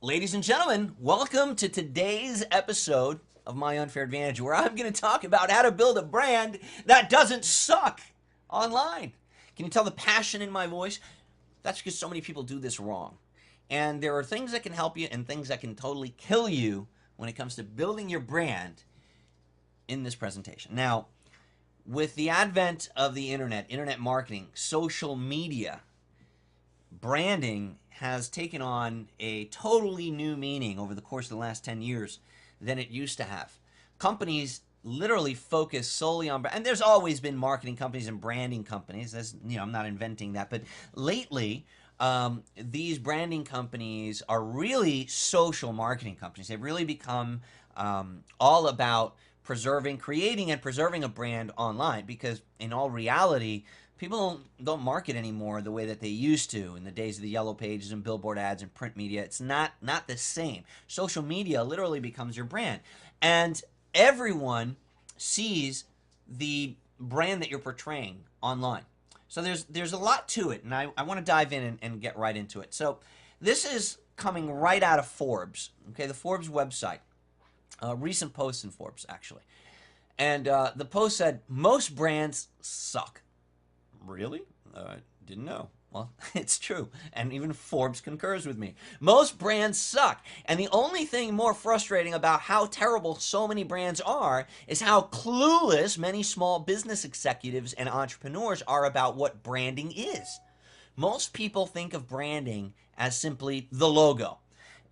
Ladies and gentlemen, welcome to today's episode of My Unfair Advantage, where I'm going to talk about how to build a brand that doesn't suck online. Can you tell the passion in my voice? That's because so many people do this wrong. And there are things that can help you and things that can totally kill you when it comes to building your brand in this presentation. Now, with the advent of the internet marketing, social media, branding has taken on a totally new meaning over the course of the last 10 years than it used to have. Companies literally focus solely on, and there's always been marketing companies and branding companies. I'm not inventing that, but lately, these branding companies are really social marketing companies. They've really become all about creating and preserving a brand online, because in all reality, people don't market anymore the way that they used to in the days of the yellow pages and billboard ads and print media. It's not the same. Social media literally becomes your brand, and everyone sees the brand that you're portraying online. So there's a lot to it, and I want to dive in and get right into it. So this is coming right out of Forbes, okay, the Forbes website. A recent post in Forbes, actually. And the post said, most brands suck. Really? Didn't know. Well, it's true. And even Forbes concurs with me. Most brands suck. And the only thing more frustrating about how terrible so many brands are is how clueless many small business executives and entrepreneurs are about what branding is. Most people think of branding as simply the logo.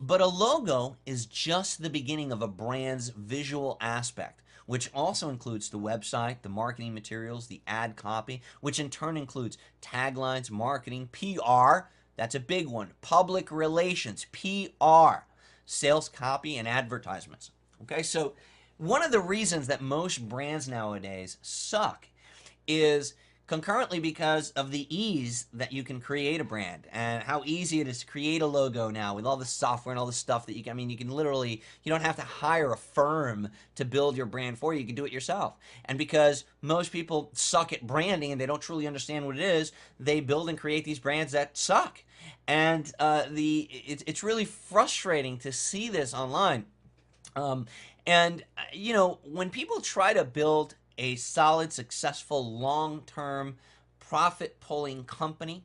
But a logo is just the beginning of a brand's visual aspect, which also includes the website, the marketing materials, the ad copy, which in turn includes taglines, marketing, PR, that's a big one, public relations, PR, sales copy, and advertisements. Okay, so one of the reasons that most brands nowadays suck is concurrently because of the ease that you can create a brand and how easy it is to create a logo now with all the software and all the stuff that you can literally, you don't have to hire a firm to build your brand for you. You can do it yourself. And because most people suck at branding and they don't truly understand what it is, they build and create these brands that suck. And it's really frustrating to see this online. When people try to build a solid, successful, long-term, profit-pulling company,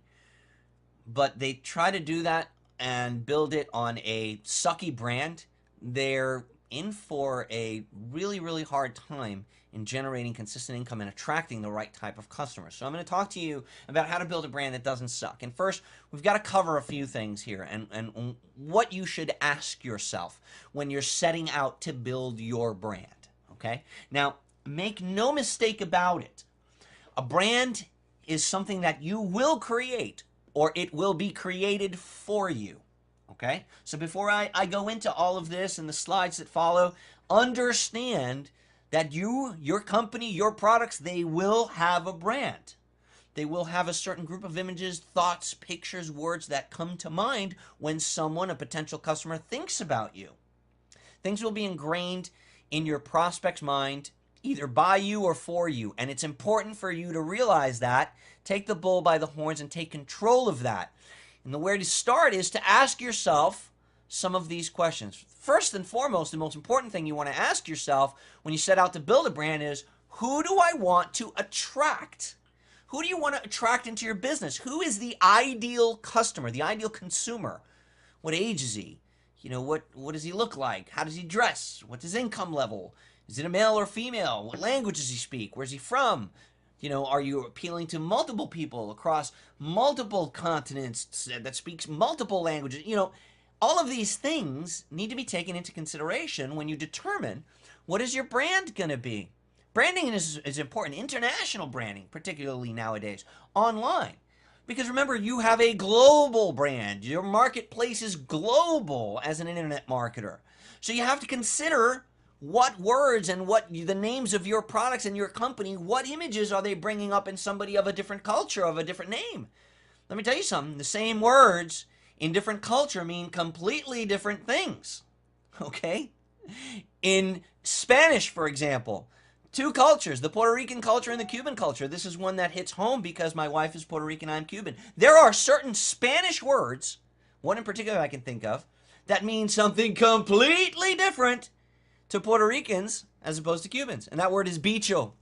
but they try to do that and build it on a sucky brand, they're in for a really, really hard time in generating consistent income and attracting the right type of customers. So I'm going to talk to you about how to build a brand that doesn't suck. And first, we've got to cover a few things here and what you should ask yourself when you're setting out to build your brand, okay? Now, make no mistake about it. A brand is something that you will create, or it will be created for you. Okay? So before I go into all of this and the slides that follow, understand that your company, your products, they will have a brand. They will have a certain group of images, thoughts, pictures, words that come to mind when someone, a potential customer, thinks about you. Things will be ingrained in your prospect's mind either by you or for you. And it's important for you to realize that, take the bull by the horns and take control of that. And the way to start is to ask yourself some of these questions. First and foremost, the most important thing you want to ask yourself when you set out to build a brand is, who do I want to attract? Who do you want to attract into your business? Who is the ideal customer, the ideal consumer? What age is he? What does he look like? How does he dress? What's his income level? Is it a male or female? What language does he speak? Where's he from? Are you appealing to multiple people across multiple continents that speaks multiple languages? All of these things need to be taken into consideration when you determine what is your brand going to be. Branding is important, international branding, particularly nowadays, online. Because remember, you have a global brand. Your marketplace is global as an internet marketer. So you have to consider what words and what the names of your products and your company, what images are they bringing up in somebody of a different culture, of a different name? Let me tell you something. The same words in different culture mean completely different things, okay? In Spanish, for example, two cultures, the Puerto Rican culture and the Cuban culture. This is one that hits home because my wife is Puerto Rican, I'm Cuban. There are certain Spanish words, one in particular I can think of, that means something completely different to Puerto Ricans as opposed to Cubans. And that word is bicho.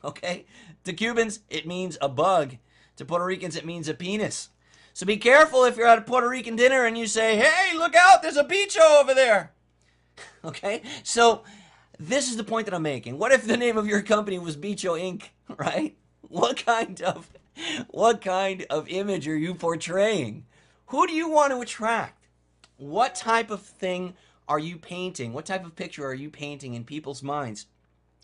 Okay? To Cubans, it means a bug. To Puerto Ricans, it means a penis. So be careful if you're at a Puerto Rican dinner and you say, hey, look out, there's a bicho over there. Okay? So this is the point that I'm making. What if the name of your company was Bicho Inc., right? What kind of image are you portraying? Who do you want to attract? What type of thing are you painting? What type of picture are you painting in people's minds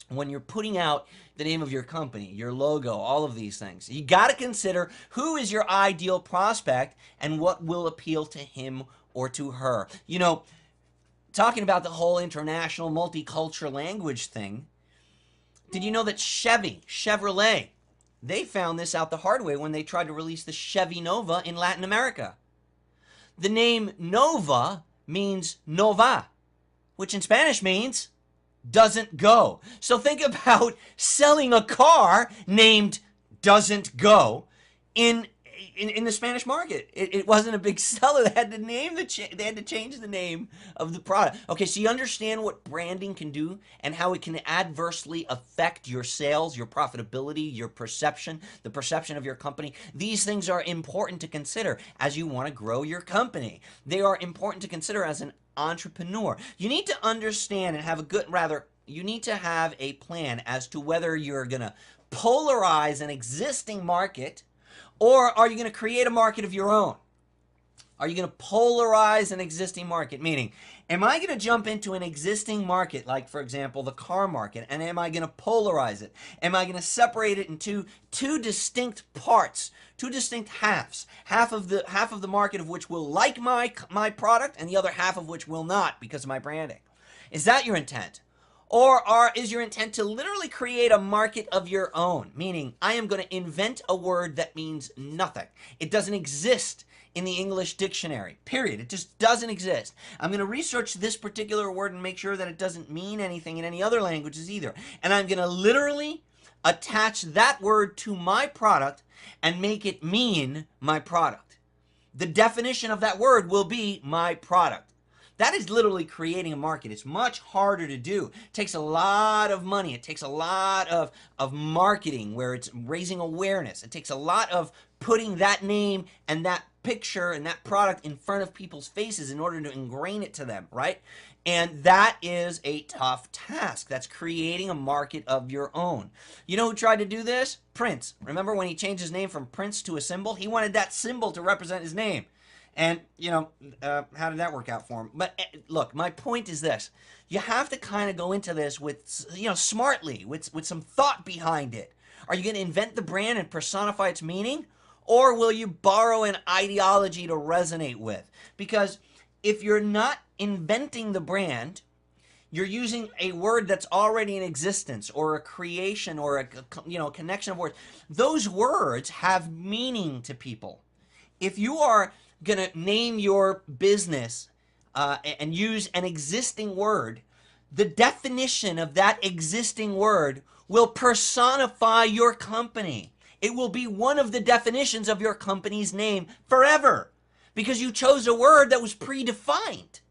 when you're putting out the name of your company, your logo, all of these things? You got to consider who is your ideal prospect and what will appeal to him or to her. You know, talking about the whole international multicultural language thing, did you know that Chevrolet, they found this out the hard way when they tried to release the Chevy Nova in Latin America. The name Nova means nova, which in Spanish means doesn't go. So think about selling a car named doesn't go in the Spanish market. It wasn't a big seller. They had to they had to change the name of the product. Okay, so you understand what branding can do and how it can adversely affect your sales, your profitability, your perception, the perception of your company. These things are important to consider as you want to grow your company. They are important to consider as an entrepreneur. You need to understand and have you need to have a plan as to whether you're going to polarize an existing market, or are you going to create a market of your own? Are you going to polarize an existing market? Meaning, am I going to jump into an existing market, like, for example, the car market, and am I going to polarize it? Am I going to separate it into two distinct parts, two distinct halves? Half of the market of which will like my product, and the other half of which will not because of my branding. Is that your intent? Or is your intent to literally create a market of your own? Meaning, I am going to invent a word that means nothing. It doesn't exist in the English dictionary, period. It just doesn't exist. I'm going to research this particular word and make sure that it doesn't mean anything in any other languages either. And I'm going to literally attach that word to my product and make it mean my product. The definition of that word will be my product. That is literally creating a market. It's much harder to do. It takes a lot of money. It takes a lot of marketing where it's raising awareness. It takes a lot of putting that name and that picture and that product in front of people's faces in order to ingrain it to them, right? And that is a tough task. That's creating a market of your own. You know who tried to do this? Prince. Remember when he changed his name from Prince to a symbol? He wanted that symbol to represent his name. And, you know, how did that work out for him? But look, my point is this. You have to kind of go into this with, you know, smartly, with some thought behind it. Are you going to invent the brand and personify its meaning? Or will you borrow an ideology to resonate with? Because if you're not inventing the brand, you're using a word that's already in existence, or a creation, or a connection of words. Those words have meaning to people. If you are going to name your business and use an existing word, the definition of that existing word will personify your company. It will be one of the definitions of your company's name forever because you chose a word that was predefined.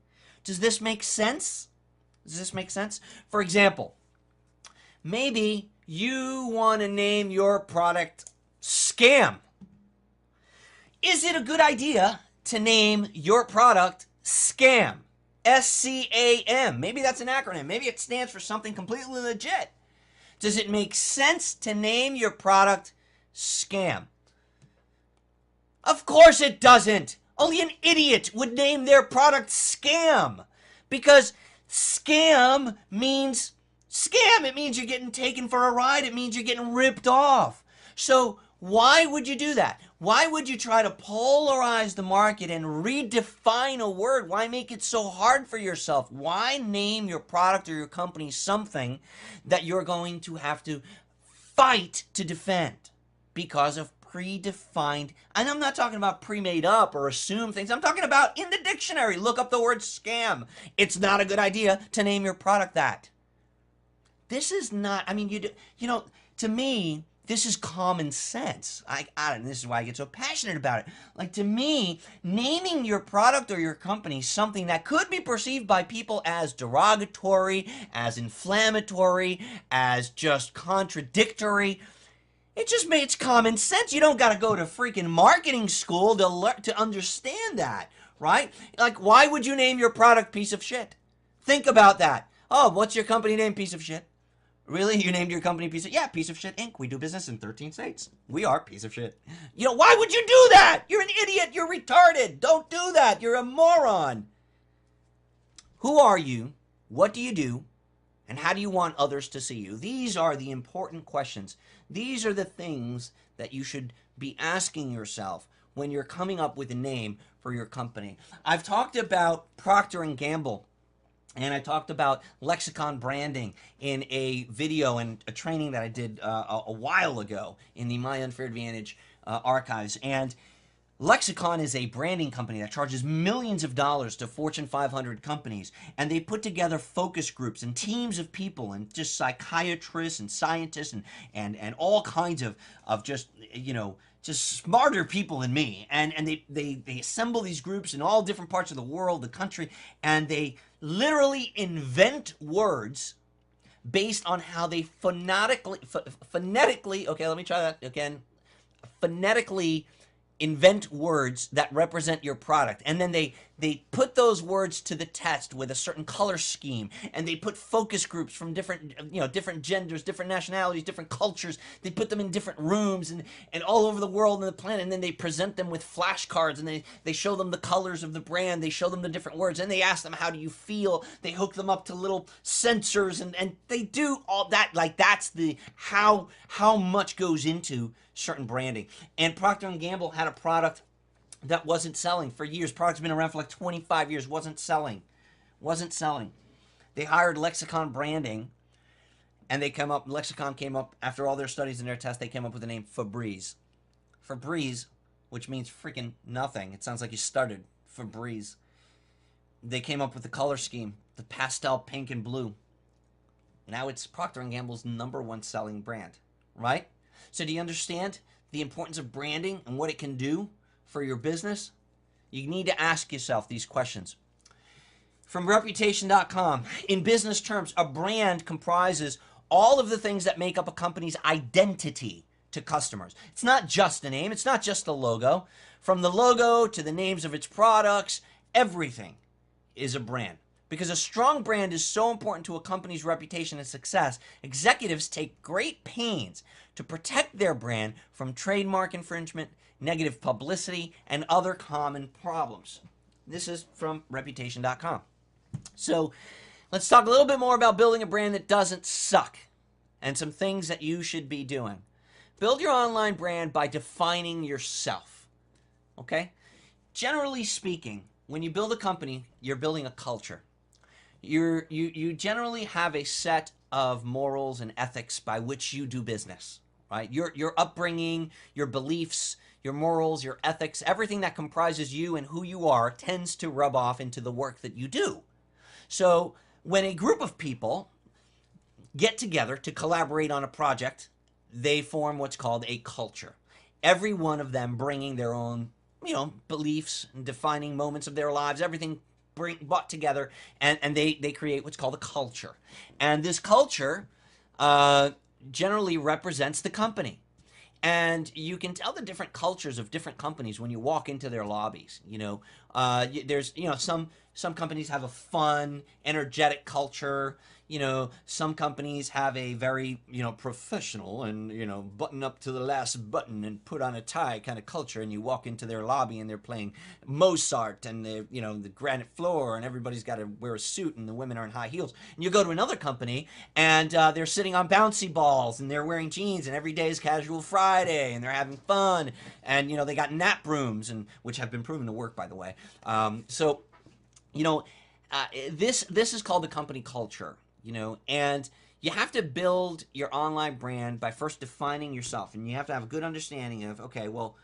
Does this make sense? Does this make sense? For example, maybe you want to name your product Scam. Is it a good idea to name your product Scam? S-C-A-M. Maybe that's an acronym. Maybe it stands for something completely legit. Does it make sense to name your product Scam? Of course it doesn't. Only an idiot would name their product Scam. Because scam means scam. It means you're getting taken for a ride. It means you're getting ripped off. So why would you do that? Why would you try to polarize the market and redefine a word? Why make it so hard for yourself? Why name your product or your company something that you're going to have to fight to defend because of predefined? And I'm not talking about pre-made up or assumed things. I'm talking about in the dictionary. Look up the word scam. It's not a good idea to name your product that. This is not, I mean, you know, to me, This is common sense. I don't know, this is why I get so passionate about it. Like, to me, naming your product or your company something that could be perceived by people as derogatory, as inflammatory, as just contradictory, it just makes common sense. You don't got to go to freaking marketing school to understand that, right? Like, why would you name your product piece of shit? Think about that. Oh, what's your company name? Piece of shit. Really? You named your company Piece of... Yeah, Piece of Shit Inc. We do business in 13 states. We are Piece of Shit. You know, why would you do that? You're an idiot. You're retarded. Don't do that. You're a moron. Who are you? What do you do? And how do you want others to see you? These are the important questions. These are the things that you should be asking yourself when you're coming up with a name for your company. I've talked about Procter & Gamble. And I talked about lexicon branding in a video and a training that I did a while ago in the My Unfair Advantage archives. And Lexicon is a branding company that charges millions of dollars to Fortune 500 companies. And they put together focus groups and teams of people and just psychiatrists and scientists and all kinds of just, you know, just smarter people than me. And they assemble these groups in all different parts of the world, the country, and they literally invent words based on how they phonetically, okay, let me try that again, phonetically invent words that represent your product. And then they put those words to the test with a certain color scheme, and they put focus groups from different, you know, different genders, different nationalities, different cultures. They put them in different rooms and all over the world and the planet, and then they present them with flashcards, and they show them the colors of the brand, they show them the different words, and they ask them, how do you feel? They hook them up to little sensors, and they do all that. Like, that's the how much goes into certain branding. And Procter & Gamble had a product that wasn't selling for years. Product's been around for like 25 years, wasn't selling. They hired Lexicon Branding, and Lexicon came up, after all their studies and their tests, they came up with the name Febreze. Febreze, which means freaking nothing. It sounds like you stuttered. Febreze. They came up with the color scheme, the pastel pink and blue. Now it's Procter & Gamble's #1 selling brand, right? So do you understand the importance of branding and what it can do for your business? You need to ask yourself these questions. From Reputation.com, in business terms, a brand comprises all of the things that make up a company's identity to customers. It's not just a name. It's not just a logo. From the logo to the names of its products, everything is a brand. Because a strong brand is so important to a company's reputation and success, executives take great pains to protect their brand from trademark infringement, negative publicity, and other common problems. This is from Reputation.com. So let's talk a little bit more about building a brand that doesn't suck and some things that you should be doing. Build your online brand by defining yourself. Okay? Generally speaking, when you build a company, you're building a culture. You generally have a set of morals and ethics by which you do business, right? Your upbringing, your beliefs, your morals, your ethics, everything that comprises you and who you are tends to rub off into the work that you do. So when a group of people get together to collaborate on a project, they form what's called a culture. Every one of them bringing their own, beliefs and defining moments of their lives, everything brought together, and they create what's called a culture. And this culture generally represents the company. And you can tell the different cultures of different companies when you walk into their lobbies. There's some companies have a fun, energetic culture. Some companies have a very, professional and, button up to the last button and put on a tie kind of culture. And you walk into their lobby and they're playing Mozart and the granite floor, and everybody's got to wear a suit and the women are in high heels. And you go to another company and they're sitting on bouncy balls and they're wearing jeans, and every day is casual Friday and they're having fun. And, they got nap rooms, which have been proven to work, by the way. This is called the company culture. And you have to build your online brand by first defining yourself, and you have to have a good understanding of, okay, well,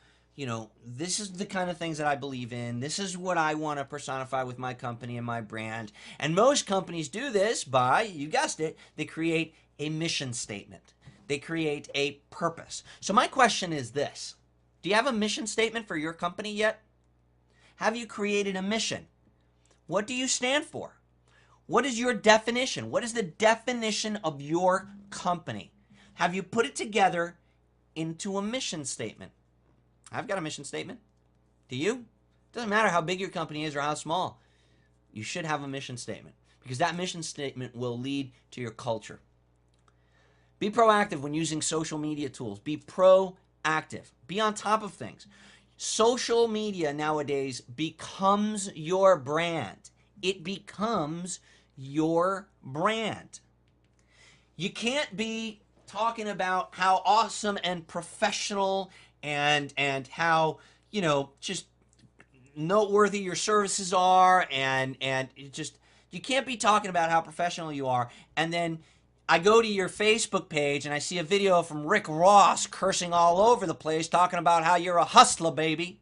this is the kind of things that I believe in. This is what I want to personify with my company and my brand. And most companies do this by, you guessed it, they create a mission statement. they create a purpose. So my question is this: do you have a mission statement for your company yet? Have you created a mission? What do you stand for? What is your definition? What is the definition of your company? Have you put it together into a mission statement? I've got a mission statement. Do you? It doesn't matter how big your company is or how small. You should have a mission statement, because that mission statement will lead to your culture. Be proactive when using social media tools. Be proactive. Be on top of things. Social media nowadays becomes your brand. It becomes your brand. You can't be talking about how awesome and professional and how, just noteworthy your services are, and you can't be talking about how professional you are, and then I go to your Facebook page and I see a video from Rick Ross cursing all over the place, talking about how you're a hustler, baby.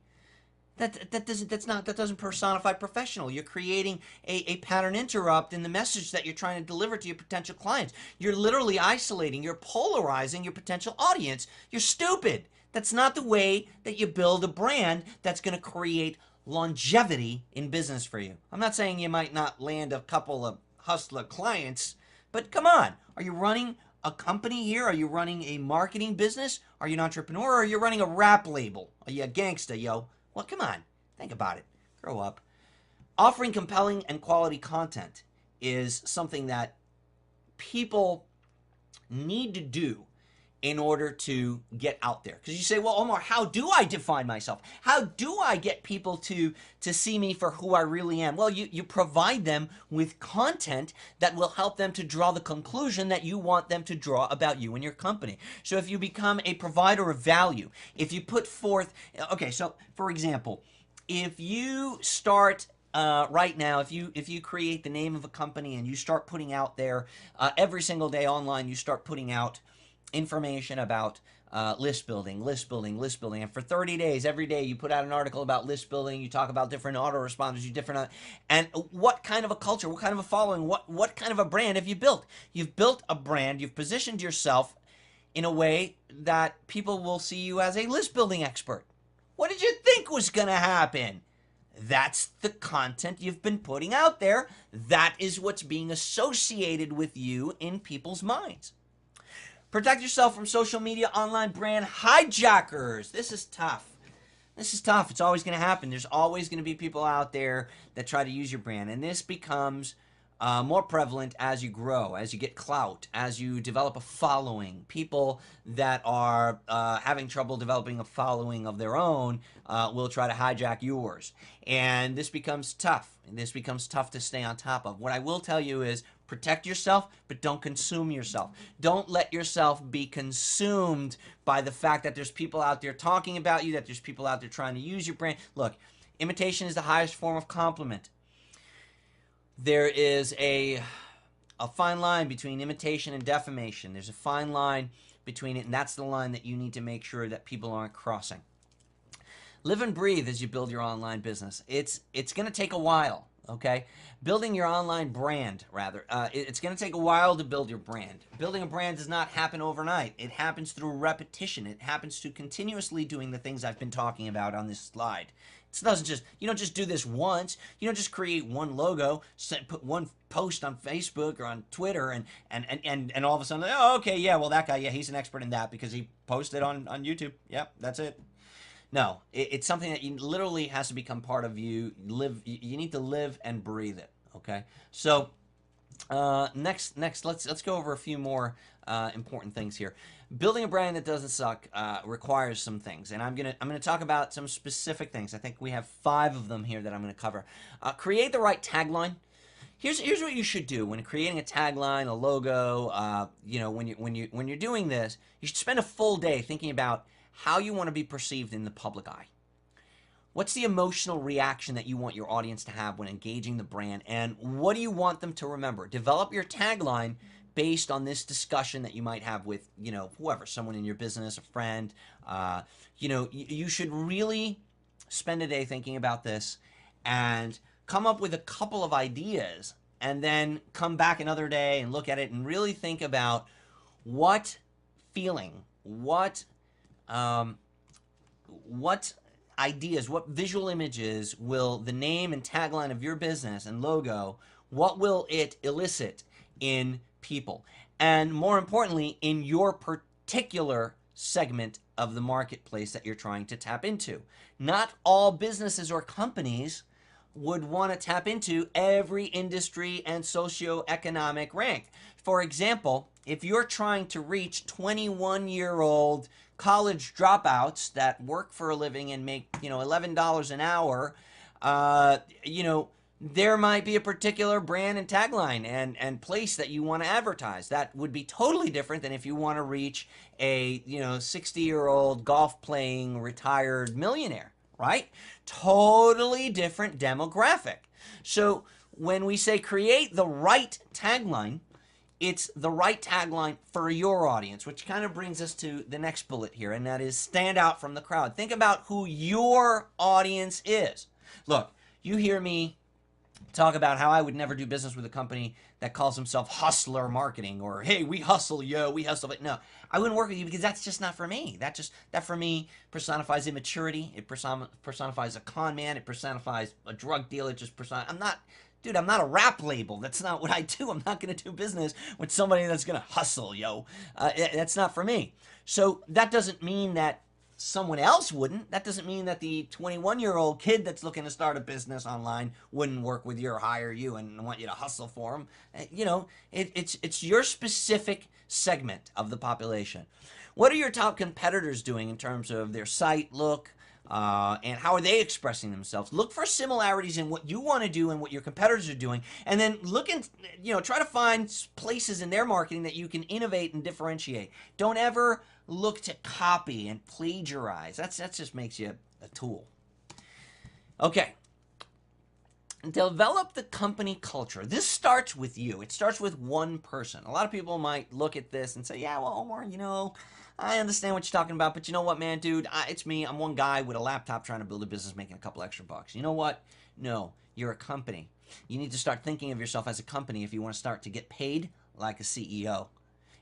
That doesn't personify professional. You're creating a pattern interrupt in the message that you're trying to deliver to your potential clients. You're literally isolating, you're polarizing your potential audience. You're stupid. That's not the way that you build a brand that's going to create longevity in business for you. I'm not saying you might not land a couple of hustler clients, but come on. Are you running a company here? Are you running a marketing business? Are you an entrepreneur? Or are you running a rap label? Are you a gangster, yo? Well, come on. Think about it. Grow up. Offering compelling and quality content is something that people need to do in order to get out there. Because you say, well, Omar, how do I define myself? How do I get people to see me for who I really am? Well, you provide them with content that will help them to draw the conclusion that you want them to draw about you and your company. So if you become a provider of value, if you put forth, okay, so for example, if you start right now, if you create the name of a company and you start putting out there every single day online, you start putting out information about list building. And for 30 days, every day, you put out an article about list building. You talk about different autoresponders, and what kind of a culture, what kind of a following, what kind of a brand have you built? You've built a brand. You've positioned yourself in a way that people will see you as a list building expert. What did you think was going to happen? That's the content you've been putting out there. That is what's being associated with you in people's minds. Protect yourself from social media online brand hijackers. This is tough. It's always going to happen. There's always going to be people out there that try to use your brand. And this becomes more prevalent as you grow, as you get clout, as you develop a following. People that are having trouble developing a following of their own will try to hijack yours. And this becomes tough. This becomes tough to stay on top of. What I will tell you is, protect yourself, but don't consume yourself. Don't let yourself be consumed by the fact that there's people out there talking about you, that there's people out there trying to use your brand. Look, imitation is the highest form of compliment. There is a fine line between imitation and defamation. There's a fine line between it, and that's the line that you need to make sure that people aren't crossing. Live and breathe as you build your online business. It's going to take a while. Okay, building your online brand, rather. It's going to take a while to build your brand. Building a brand does not happen overnight. It happens through repetition. It happens through continuously doing the things I've been talking about on this slide. It doesn't just, you don't just do this once. You don't just create one logo, put one post on Facebook or on Twitter, and all of a sudden, oh, okay, yeah, well, that guy, yeah, he's an expert in that because he posted on YouTube. Yep, that's it. No, it's something that you literally has to become part of you. You need to live and breathe it. Okay. So next, let's go over a few more important things here. Building a brand that doesn't suck requires some things, and I'm gonna talk about some specific things. I think we have 5 of them here that I'm gonna cover. Create the right tagline. Here's what you should do when creating a tagline, a logo. When you're doing this, you should spend a full day thinking about how you want to be perceived in the public eye. What's the emotional reaction that you want your audience to have when engaging the brand, and what do you want them to remember? Develop your tagline based on this discussion that you might have with, whoever, someone in your business, a friend. You should really spend a day thinking about this and come up with a couple of ideas, and then come back another day and look at it and really think about what feeling, what ideas, what visual images will the name and tagline of your business and logo, what will it elicit in people? And more importantly, in your particular segment of the marketplace that you're trying to tap into. Not all businesses or companies would want to tap into every industry and socioeconomic rank. For example, if you're trying to reach 21-year-old college dropouts that work for a living and make, $11 an hour, there might be a particular brand and tagline and place that you want to advertise. That would be totally different than if you want to reach a, 60-year-old golf playing retired millionaire, right? Totally different demographic. So when we say create the right tagline, it's the right tagline for your audience, which kind of brings us to the next bullet here, and that is stand out from the crowd. Think about who your audience is. Look, you hear me talk about how I would never do business with a company that calls himself Hustler Marketing, or hey, we hustle, we hustle. But no, I wouldn't work with you because that's just not for me. That for me personifies immaturity. It personifies a con man. It personifies a drug dealer. I'm not a rap label. That's not what I do. I'm not going to do business with somebody that's going to hustle, That's not for me. So that doesn't mean that someone else wouldn't. That doesn't mean that the 21-year-old kid that's looking to start a business online wouldn't work with you or hire you and want you to hustle for them. It's your specific segment of the population. What are your top competitors doing in terms of their site look, and how are they expressing themselves? Look for similarities in what you want to do and what your competitors are doing, and then look and try to find places in their marketing that you can innovate and differentiate. Don't ever look to copy and plagiarize. That just makes you a tool. Okay. Develop the company culture. This starts with you. It starts with one person. A lot of people might look at this and say, yeah, well, Omar, I understand what you're talking about, but you know what, man, dude, it's me. I'm one guy with a laptop trying to build a business making a couple extra bucks. You know what? No, you're a company. You need to start thinking of yourself as a company if you want to start to get paid like a CEO.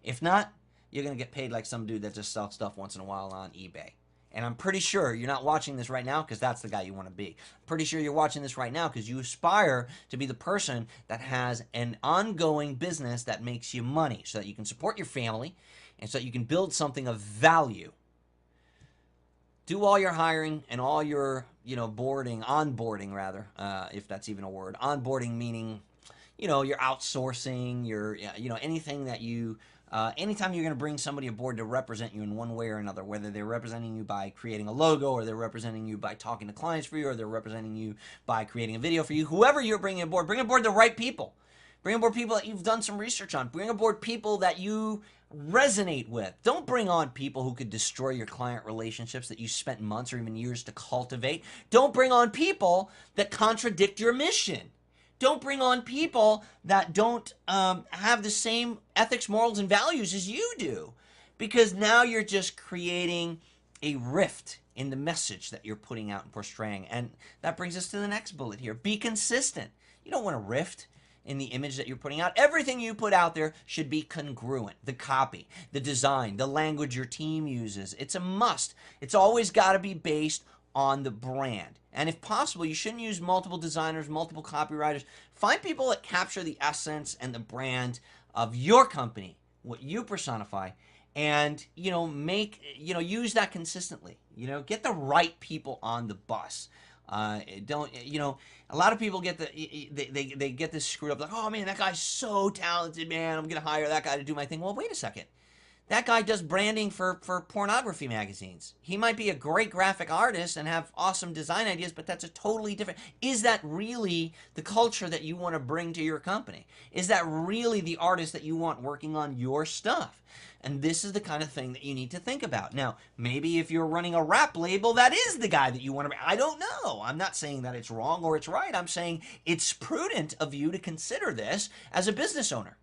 If not, you're going to get paid like some dude that just sells stuff once in a while on eBay. And I'm pretty sure you're not watching this right now because that's the guy you want to be. I'm pretty sure you're watching this right now because you aspire to be the person that has an ongoing business that makes you money so that you can support your family and so that you can build something of value. Do all your hiring and all your, onboarding rather, if that's even a word. Onboarding meaning, you're outsourcing, anything that you... anytime you're going to bring somebody aboard to represent you in one way or another, whether they're representing you by creating a logo, or they're representing you by talking to clients for you, or they're representing you by creating a video for you, whoever you're bring aboard the right people. Bring aboard people that you've done some research on. Bring aboard people that you resonate with. Don't bring on people who could destroy your client relationships that you spent months or even years to cultivate. Don't bring on people that contradict your mission. Don't bring on people that don't have the same ethics, morals, and values as you do. Because now you're just creating a rift in the message that you're putting out and portraying. And that brings us to the next bullet here. Be consistent. You don't want a rift in the image that you're putting out. Everything you put out there should be congruent. The copy, the design, the language your team uses. It's a must. It's always got to be based on the brand. And if possible, you shouldn't use multiple designers, multiple copywriters. Find people that capture the essence and the brand of your company, what you personify, and use that consistently. Get the right people on the bus. A lot of people get they get this screwed up, like, oh man, that guy's so talented, man, I'm gonna hire that guy to do my thing. Well, wait a second. That guy does branding for pornography magazines. He might be a great graphic artist and have awesome design ideas, but that's a totally different... Is that really the culture that you want to bring to your company? Is that really the artist that you want working on your stuff? And this is the kind of thing that you need to think about. Now, maybe if you're running a rap label, that is the guy that you want to... I don't know. I'm not saying that it's wrong or it's right. I'm saying it's prudent of you to consider this as a business owner.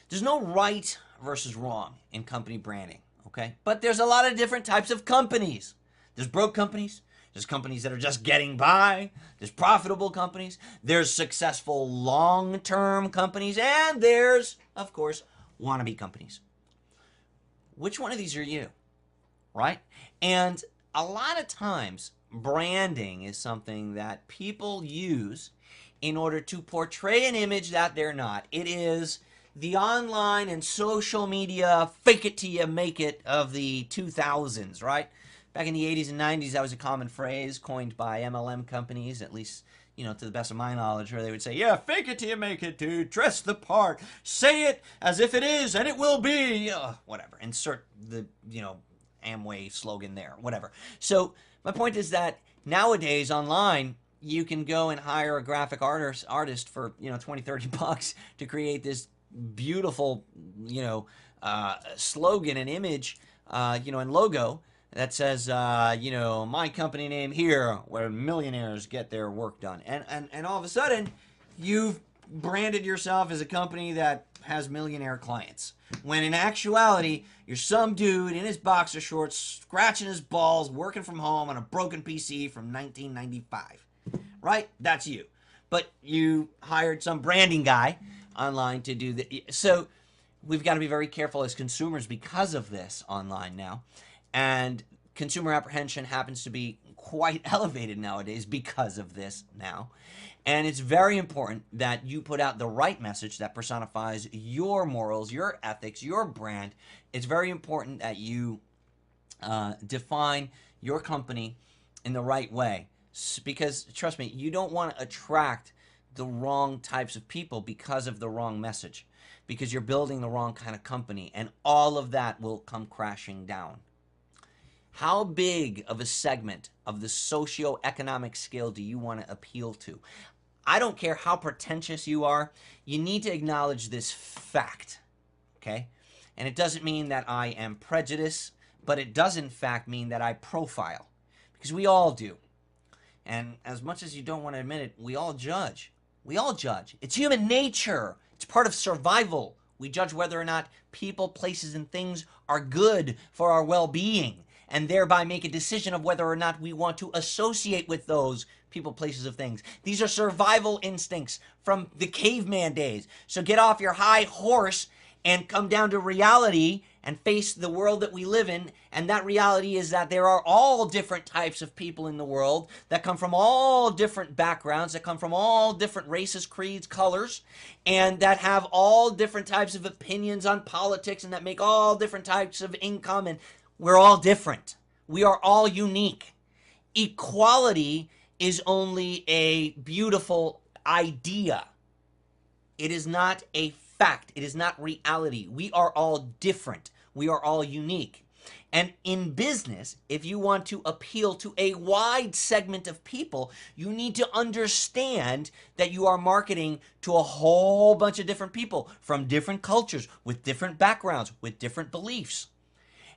There's no right versus wrong in company branding, okay? But there's a lot of different types of companies. There's broke companies. There's companies that are just getting by. There's profitable companies. There's successful long-term companies. And there's, of course, wannabe companies. Which one of these are you? Right? And a lot of times, branding is something that people use in order to portray an image that they're not. It is the online and social media fake it till you make it of the 2000s, right? Back in the 80s and 90s, that was a common phrase coined by MLM companies, at least, to the best of my knowledge, where they would say, yeah, fake it till you make it, dude. Dress the part. Say it as if it is and it will be. Whatever. Insert the, Amway slogan there, whatever. So my point is that nowadays online, you can go and hire a graphic artist for, 20, 30 bucks to create this beautiful, slogan and image, and logo that says, my company name here, where millionaires get their work done. And all of a sudden, you've branded yourself as a company that has millionaire clients. When in actuality, you're some dude in his boxer shorts, scratching his balls, working from home on a broken PC from 1995. Right? That's you. But you hired some branding guy online to do that. So we've got to be very careful as consumers because of this online now. And consumer apprehension happens to be quite elevated nowadays because of this now. And it's very important that you put out the right message that personifies your morals, your ethics, your brand. It's very important that you define your company in the right way. Because, trust me, you don't want to attract the wrong types of people because of the wrong message. Because you're building the wrong kind of company. And all of that will come crashing down. How big of a segment of the socioeconomic scale do you want to appeal to? I don't care how pretentious you are. You need to acknowledge this fact, okay? And it doesn't mean that I am prejudiced, but it does in fact mean that I profile, because we all do. And as much as you don't want to admit it, we all judge. We all judge. It's human nature. It's part of survival. We judge whether or not people, places, and things are good for our well-being, and thereby make a decision of whether or not we want to associate with those people, places, of things. These are survival instincts from the caveman days. So get off your high horse and come down to reality and face the world that we live in. And that reality is that there are all different types of people in the world that come from all different backgrounds, that come from all different races, creeds, colors, and that have all different types of opinions on politics, and that make all different types of income. And we're all different. We are all unique. Equality is only a beautiful idea. It is not a fact. It is not reality. We are all different. We are all unique. And in business, if you want to appeal to a wide segment of people, you need to understand that you are marketing to a whole bunch of different people from different cultures, with different backgrounds, with different beliefs.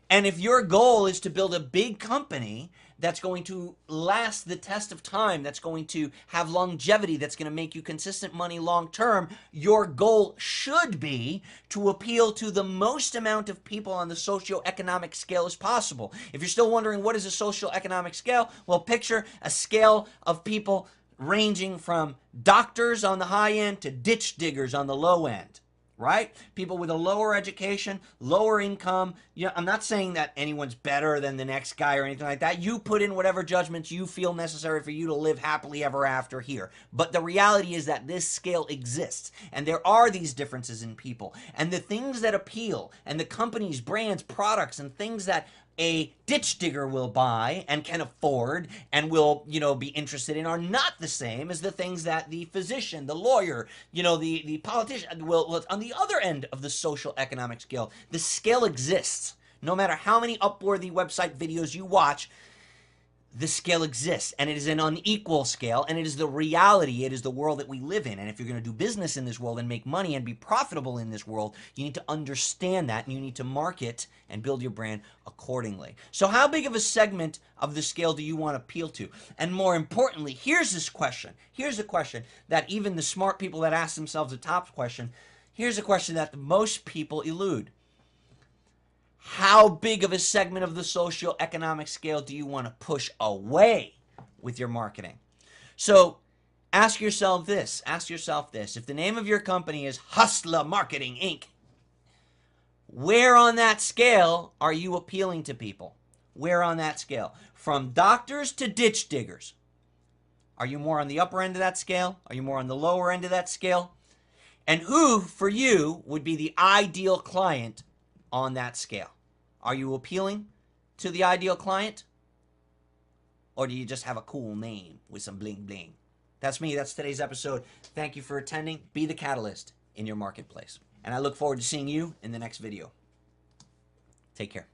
And if your goal is to build a big company that's going to last the test of time, that's going to have longevity, that's going to make you consistent money long term, your goal should be to appeal to the most amount of people on the socioeconomic scale as possible. If you're still wondering what is a socioeconomic scale, well, picture a scale of people ranging from doctors on the high end to ditch diggers on the low end. Right? People with a lower education, lower income. I'm not saying that anyone's better than the next guy or anything like that. You put in whatever judgments you feel necessary for you to live happily ever after here. But the reality is that this scale exists, and there are these differences in people. And the things that appeal, and the companies, brands, products, and things that a ditch digger will buy and can afford and will, be interested in are not the same as the things that the physician, the lawyer, the politician will on the other end of the social economic scale. The scale exists. No matter how many Upworthy website videos you watch, the scale exists, and it is an unequal scale, and it is the reality. It is the world that we live in. And if you're going to do business in this world and make money and be profitable in this world, you need to understand that, and you need to market and build your brand accordingly. So how big of a segment of the scale do you want to appeal to? And more importantly, here's this question. Here's a question that even the smart people that ask themselves the top question, here's a question that most people elude. How big of a segment of the socioeconomic scale do you want to push away with your marketing? So ask yourself this. If the name of your company is Hustler Marketing Inc., Where on that scale are you appealing to people? Where on that scale? From doctors to ditch diggers. Are you more on the upper end of that scale? Are you more on the lower end of that scale? And who, for you, would be the ideal client on that scale? Are you appealing to the ideal client? Or do you just have a cool name with some bling bling? That's me. That's today's episode. Thank you for attending. Be the catalyst in your marketplace. And I look forward to seeing you in the next video. Take care.